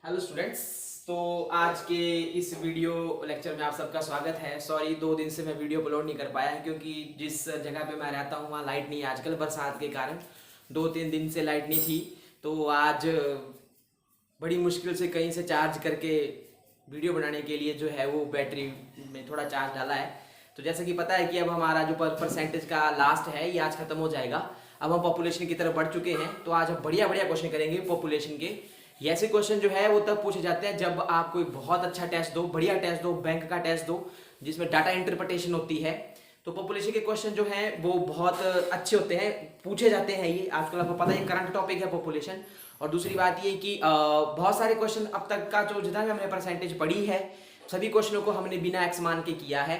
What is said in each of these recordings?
Hello students. तो आज के इस वीडियो लेक्चर में आप सबका स्वागत है। सॉरी 2 दिन से मैं वीडियो अपलोड नहीं कर पाया क्योंकि जिस जगह पे मैं रहता हूँ वहाँ लाइट नहीं है आजकल बरसात के कारण। 2-3 दिन से लाइट नहीं थी तो आज बड़ी मुश्किल से कहीं से चार्ज करके वीडियो बनाने के लिए जो है वो बैटरी में थोड़ा चार्ज डाला है। तो जैसे कि पता है कि अब हमारा जो परसेंटेज का लास्ट है ये आज खत्म हो जाएगा। अब हम पॉपुलेशन की तरफ बढ़ चुके हैं तो आज हम बढ़िया बढ़िया क्वेश्चन करेंगे पॉपुलेशन के। ये ऐसे क्वेश्चन जो है वो तब पूछे जाते हैं जब आप कोई बहुत अच्छा टेस्ट दो, बढ़िया टेस्ट दो, बैंक का टेस्ट दो जिसमें डाटा इंटरप्रिटेशन होती है। तो पॉपुलेशन के क्वेश्चन जो हैं वो बहुत अच्छे होते हैं, पूछे जाते हैं। ये आजकल आपको पता है करंट टॉपिक है पॉपुलेशन। और दूसरी बात ये कि बहुत सारे क्वेश्चन अब तक का जो जितना भी हमने परसेंटेज पढ़ी है सभी क्वेश्चनों को हमने बिना एक्स मान के किया है।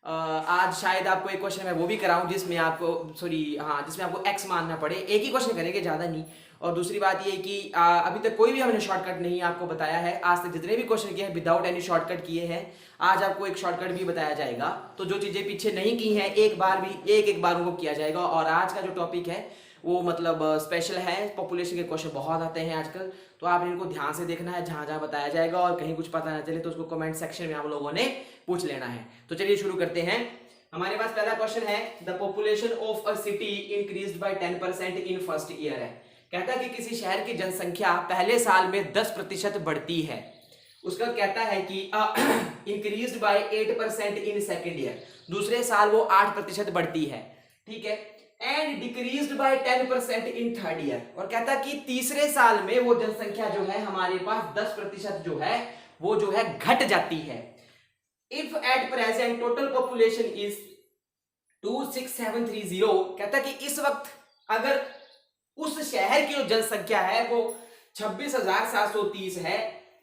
आज शायद आपको एक क्वेश्चन मैं वो भी कराऊं जिसमें आपको जिसमें आपको एक्स मानना पड़े। एक ही क्वेश्चन करेंगे, ज़्यादा नहीं। और दूसरी बात ये कि अभी तक कोई भी हमने शॉर्टकट नहीं आपको बताया है। आज तक जितने भी क्वेश्चन किए हैं विदाउट एनी शॉर्टकट किए हैं। आज आपको एक शॉर्टकट भी बताया जाएगा। तो जो चीज़ें पीछे नहीं की हैं एक बार उनको किया जाएगा। और आज का जो टॉपिक है वो मतलब स्पेशल है। पॉपुलेशन के क्वेश्चन बहुत आते हैं आजकल, तो आप इनको ध्यान से देखना है जहाँ जहाँ बताया जाएगा। और कहीं कुछ पता ना चले तो उसको कमेंट सेक्शन में आप लोगों ने पूछ लेना है। तो चलिए शुरू करते हैं। हमारे पास पहला क्वेश्चन है, the population of a city increased by 10% in first year है। कहता है कि किसी शहर की जनसंख्या पहले साल में 10% बढ़ती है। उसका कहता है कि increased by 8% in second year, दूसरे साल वो 8% बढ़ती है, ठीक है। And decreased bye 10% in third year, और कहता है कि तीसरे साल में वो जनसंख्या जो है हमारे पास 10% जो है वो जो है घट जाती है। If at present total population is 26730, कहता है कि इस वक्त अगर उस शहर की जो जनसंख्या है वो 26,730 है,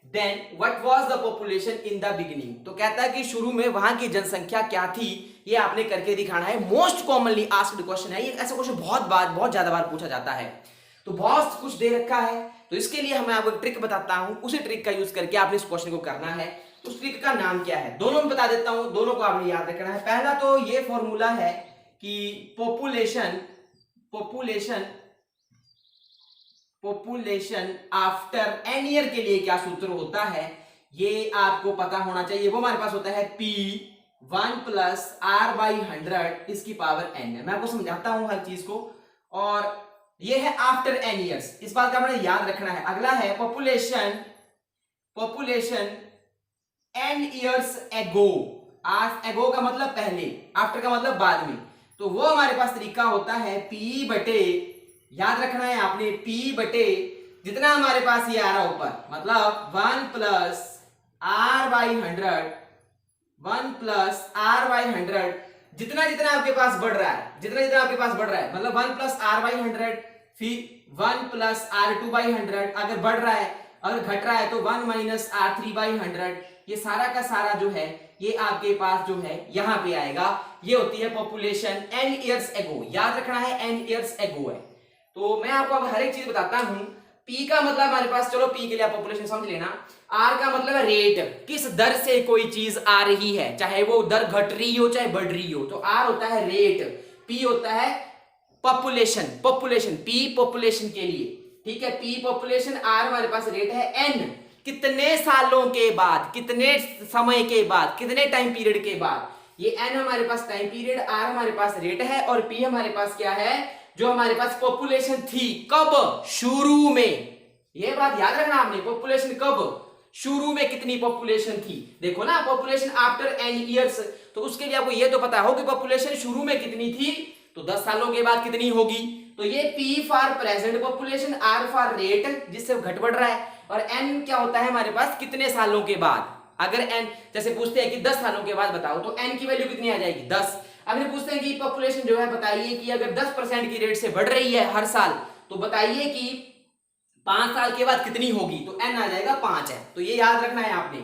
then what was the population in the beginning. तो कहता है कि शुरू में वहां की जनसंख्या क्या थी, ये आपने करके दिखाना है। मोस्ट कॉमनली आस्क्ड क्वेश्चन है ये। ऐसा क्वेश्चन बहुत ज्यादा बार पूछा जाता है। तो बहुत कुछ दे रखा है, तो इसके लिए मैं आपको एक ट्रिक बताता हूं। उसी ट्रिक का यूज करके आपने इस क्वेश्चन को करना है। उस ट्रिक का नाम क्या है दोनों में बता देता हूं, दोनों को आपने याद रखना है। पहला तो ये फॉर्मूला है कि पॉपुलेशन आफ्टर एन ईयर के लिए क्या सूत्र होता है ये आपको पता होना चाहिए। वो हमारे पास होता है P1 प्लस R/100 इसकी पावर n है। मैं आपको समझाता हूं हर चीज को। और ये है आफ्टर एन ईयर्स, इस बात का हमें याद रखना है। अगला है पॉपुलेशन एन ईयर्स एगो। आज एगो का मतलब पहले, आफ्टर का मतलब बाद में। तो वो हमारे पास तरीका होता है P बटे, याद रखना है आपने, P बटे जितना हमारे पास ये आ रहा ऊपर, मतलब 1 प्लस R/100 जितना जितना आपके पास बढ़ रहा है, मतलब 1 प्लस R/100, फिर 1 प्लस R2/100। अगर बढ़ रहा है, अगर घट रहा है तो 1 माइनस R3/100। ये सारा का सारा जो है ये आपके पास जो है यहाँ पे आएगा। ये होती है पॉपुलेशन एन ईयर्स एगो। याद रखना है एन ईयर्स एगो है। तो मैं आपको अब हर एक चीज बताता हूं। P का मतलब हमारे पास, चलो P के लिए आप पॉपुलेशन समझ लेना। R का मतलब है रेट, किस दर से कोई चीज आ रही है, चाहे वो दर घट रही हो चाहे बढ़ रही हो। तो R होता है रेट, P होता है पॉपुलेशन, P पॉपुलेशन के लिए, ठीक है। P पॉपुलेशन, R हमारे पास रेट है, N कितने सालों के बाद, कितने समय के बाद, कितने टाइम पीरियड के बाद। ये N हमारे पास टाइम पीरियड, R हमारे पास रेट है, और P हमारे पास क्या है, जो हमारे पास पॉपुलेशन थी कब, शुरू में। ये बात याद रखना आपने, पॉपुलेशन कब, शुरू में कितनी पॉपुलेशन थी। देखो ना, पॉपुलेशन आफ्टर एन ईयर्स, तो उसके लिए आपको ये तो पता हो कि पॉपुलेशन शुरू में कितनी थी, तो 10 सालों के बाद कितनी होगी। तो ये P for present population, R for rate जिससे घट बढ़ रहा है, और N क्या होता है हमारे पास, कितने सालों के बाद। अगर N जैसे पूछते हैं कि 10 सालों के बाद बताओ, तो N की वैल्यू कितनी आ जाएगी, 10। अगर पूछते हैं कि पॉपुलेशन जो है बताइए कि अगर 10% की रेट से बढ़ रही है हर साल, तो बताइए कि 5 साल के बाद कितनी होगी, तो N आ जाएगा 5 है। तो ये याद रखना है आपने।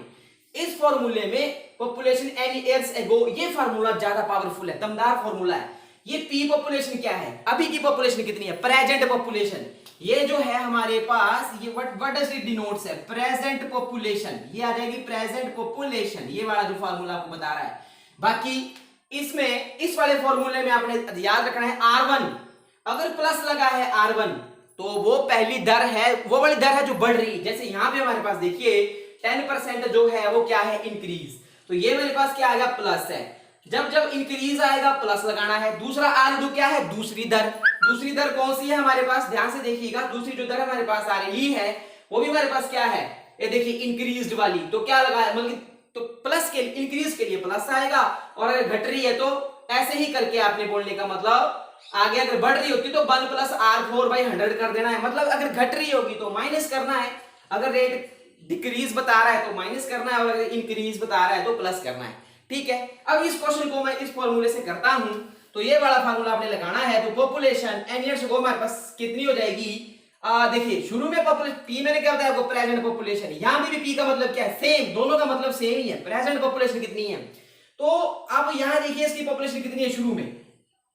इस फॉर्मूले में पॉपुलेशन एन ईयर्स एगो, ये फार्मूला ज्यादा पावरफुल है, दमदार फॉर्मूला है। ये P पॉपुलेशन क्या है, अभी की पॉपुलेशन कितनी है, प्रेजेंट पॉपुलेशन। ये जो है हमारे पास, ये व्हाट डज इट डिनोट्स है, प्रेजेंट पॉपुलेशन। ये आ जाएगी प्रेजेंट पॉपुलेशन, ये वाला जो फार्मूला आपको बता रहा है। बाकी इसमें इस वाले फॉर्मूले में आपने याद रखना है R1, अगर प्लस लगा है R1 तो वो पहली दर है, वो वाली दर है जो बढ़ रही है। जैसे यहाँ पे हमारे पास देखिए 10% जो है वो क्या है, इंक्रीज। तो ये मेरे पास क्या आएगा, प्लस है। जब जब इंक्रीज आएगा प्लस लगाना है। दूसरा आर क्या है, दूसरी दर। दूसरी दर कौन सी है हमारे पास, ध्यान से देखिएगा। दूसरी जो दर हमारे पास आ रही है वो भी हमारे पास क्या है, ये देखिए इंक्रीज्ड वाली। तो क्या लगा है, मतलब तो प्लस के इंक्रीज के लिए प्लस आएगा, और अगर घट रही है तो ऐसे ही करके आपने बोलने का मतलब आगे अगर बढ़ रही होती तो 1 प्लस R4/100 कर देना है। मतलब अगर घट रही होगी तो माइनस करना है, अगर रेट डिक्रीज बता रहा है तो माइनस करना है, और अगर इंक्रीज बता रहा है तो प्लस करना है। ठीक है, अब इस क्वेश्चन को मैं इस फॉर्मूले से करता हूं। तो ये वाला फार्मूला आपने लगाना है। तो पॉपुलेशन n ईयर्स को हमारे पास कितनी हो जाएगी, देखिए शुरू में पॉपुलेशन पी मैंने क्या बताया आपको, प्रेजेंट पॉपुलेशन। यहां भी पी का मतलब क्या है, सेम, दोनों का मतलब सेम ही है। प्रेजेंट पॉपुलेशन कितनी है, तो अब यहां देखिए इसकी पॉपुलेशन कितनी है शुरू में,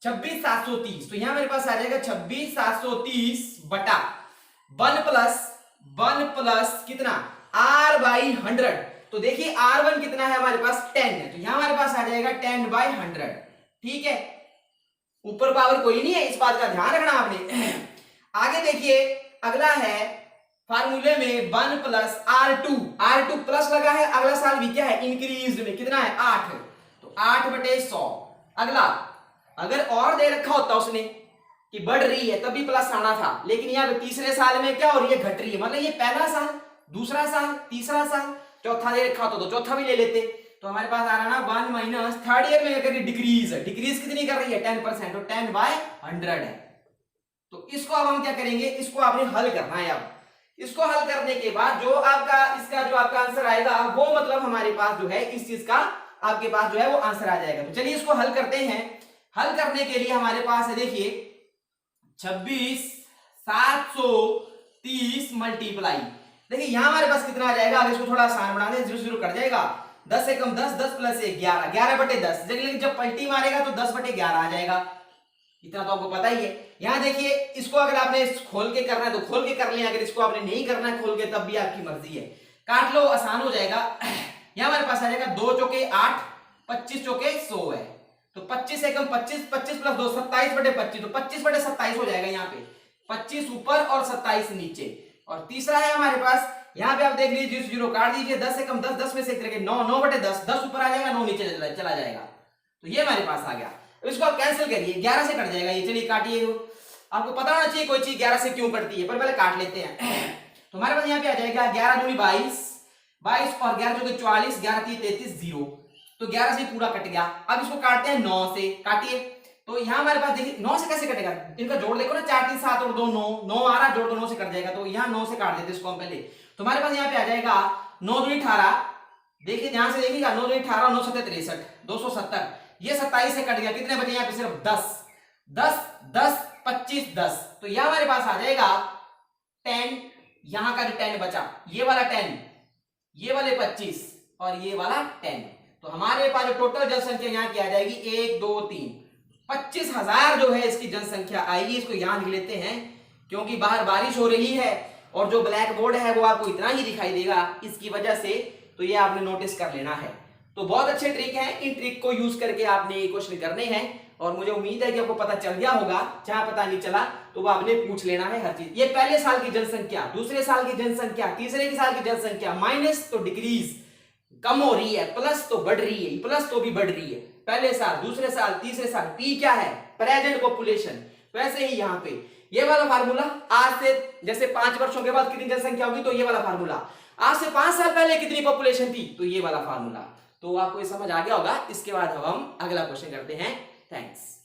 26,730। तो यहां मेरे पास आ जाएगा 26,730 बटा 1 प्लस कितना, R/100। तो देखिए R1 कितना है हमारे पास, 10 है। तो यहां हमारे पास आ जाएगा 10/100। ठीक है, ऊपर पावर कोई नहीं है, इस बात का ध्यान रखना आपने। आगे देखिए अगला है फार्मूले में 1 प्लस R2 प्लस लगा है। अगला साल भी क्या है, इंक्रीज में कितना है, 8। तो 8/100। अगला अगर और दे रखा होता उसने कि बढ़ रही है तब भी प्लस आना था, लेकिन यहाँ पे तीसरे साल में क्या हो रही है, घट रही है। मतलब ये पहला साल, दूसरा साल, तीसरा साल, चौथा दे रखा होता तो चौथा भी ले लेते। तो हमारे पास आ रहा ना 1 माइनस थर्ड ईयर में अगर डिक्रीज है, डिक्रीज कितनी कर रही है, 10%। तो 10/100 है। तो इसको अब हम क्या करेंगे, इसको आपने हल करना है। अब इसको हल करने के बाद जो आपका इसका जो आपका आंसर आएगा वो मतलब हमारे पास जो है इस चीज का आपके पास जो है वो आंसर आ जाएगा। तो चलिए इसको हल करते हैं। हल करने के लिए हमारे पास है देखिए 26,730 मल्टीप्लाई, देखिए यहां हमारे पास कितना आ जाएगा, अगर इसको थोड़ा आसान बना दें, 0 कट जाएगा। 10 से कम 10, 10 प्लस 1 11, 11/10। लेकिन जब पलटी मारेगा तो 10/11 आ जाएगा, इतना तो आपको पता ही है। यहां देखिए इसको अगर आपने खोल के करना है तो खोल के कर लें, अगर इसको आपने नहीं करना है खोल के तब भी आपकी मर्जी है, काट लो, आसान हो जाएगा। यहां हमारे पास आ जाएगा 2 चौके 8, 25 चौके 100 है। तो 25 से कम 25, 25 प्लस 2 27/25। तो 25/27 हो जाएगा। यहाँ पे 25 ऊपर और 27 नीचे। और तीसरा है हमारे पास, यहाँ पे आप देख लीजिए 0 काट दीजिए, 10 से कम 10, 10 में से एक करके 9, 9/10, 10 ऊपर आ जाएगा, 9 नीचे चला जाएगा। तो ये हमारे पास आ गया। इसको आप कैंसिल करिए, 11 से कट जाएगा ये। चलिए काटिए, आपको पता होना चाहिए कोई चीज 11 से क्यों कटती है, पर पहले काट लेते हैं। तो हमारे पास यहाँ पे आ जाएगा 11 दूनी 22, 22 और 11 चौके 44, 11 3 33 0। तो 11 से पूरा कट गया। अब इसको काटते हैं 9 से, काटिए। तो यहाँ हमारे पास देखिए 9 से कैसे कटेगा, इनका जोड़ देखो ना, 4 3 7 और 2 9, 9 आ रहा, जोड़ दो 9 से कट जाएगा। तो यहाँ 9 से काट देते इसको हम पहले। तो हमारे पास यहाँ पे आ जाएगा 9 दूनी 18, देखिए ध्यान से देखिएगा, 9 दूनी 18, 9 7 63, 270। ये 27 से कट गया, कितने बचे यहाँ पे, सिर्फ 10, 10 10 25 10। तो यह हमारे पास आ जाएगा 10, यहां का जो 10 बचा, ये वाला 10, ये वाले 25 और ये वाला 10। तो हमारे पास जो टोटल जनसंख्या यहाँ की आ जाएगी 1 2 3, 25,000 जो है इसकी जनसंख्या आएगी। इसको यहाँ लिख लेते हैं क्योंकि बाहर बारिश हो रही है और जो ब्लैक बोर्ड है वो आपको इतना ही दिखाई देगा इसकी वजह से। तो ये आपने नोटिस कर लेना है। तो बहुत अच्छे ट्रिक है, इन ट्रिक को यूज करके आपने ये क्वेश्चन करने हैं और मुझे उम्मीद है कि आपको पता चल गया होगा। जहां पता नहीं चला तो वो आपने पूछ लेना है हर चीज। ये पहले साल की जनसंख्या, दूसरे साल की जनसंख्या, तीसरे साल की जनसंख्या, माइनस तो डिक्रीज कम हो रही है, प्लस तो बढ़ रही है, प्लस तो भी बढ़ रही है। पहले साल, दूसरे साल, तीसरे साल, पी क्या है, प्रेजेंट पॉपुलेशन। वैसे ही यहाँ पे ये वाला फार्मूला, आज से जैसे 5 वर्षों के बाद कितनी जनसंख्या होगी तो ये वाला फार्मूला, आज से 5 साल पहले कितनी पॉपुलेशन थी तो ये वाला फार्मूला। तो आपको ये समझ आ गया होगा। इसके बाद हम अगला क्वेश्चन करते हैं। थैंक्स।